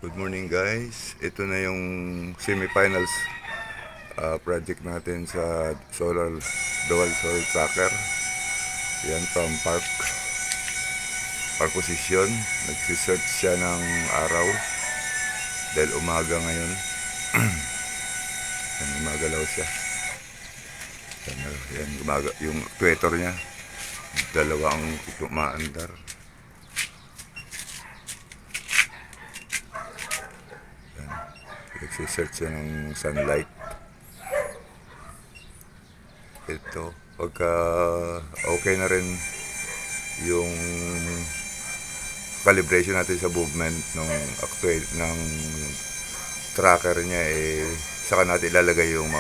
Good morning guys. Ito na yung semifinals project natin sa solar dual solar tracker. Yan from park position. Nagsisearch siya ng araw dahil umaga ngayon. Yan, gumagalaw siya. Yan, yung equator niya. Dalawang umaandar. Nagsisearch siya ng sunlight. Ito, pagka okay na rin yung calibration natin sa movement ng tracker niya, saka natin ilalagay yung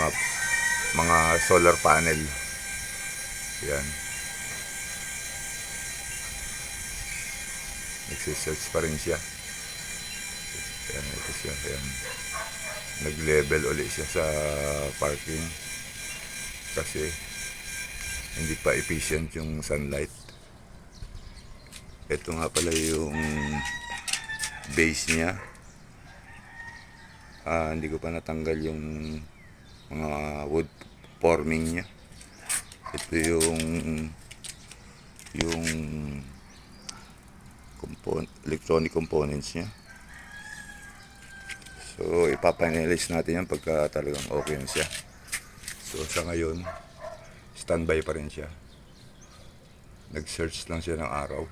mga solar panel. Yan. Nagsisearch pa rin siya. Yan, ito siya. Yan. Nag-level ulit siya sa parking kasi hindi pa efficient yung sunlight. Ito nga pala yung base niya. Hindi ko pa natanggal yung mga wood forming niya. Ito yung electronic components niya. So, ipapanalize natin yan pagka talagang okay na siya. So, sa ngayon, standby pa rin siya. Nag-search lang siya ng araw.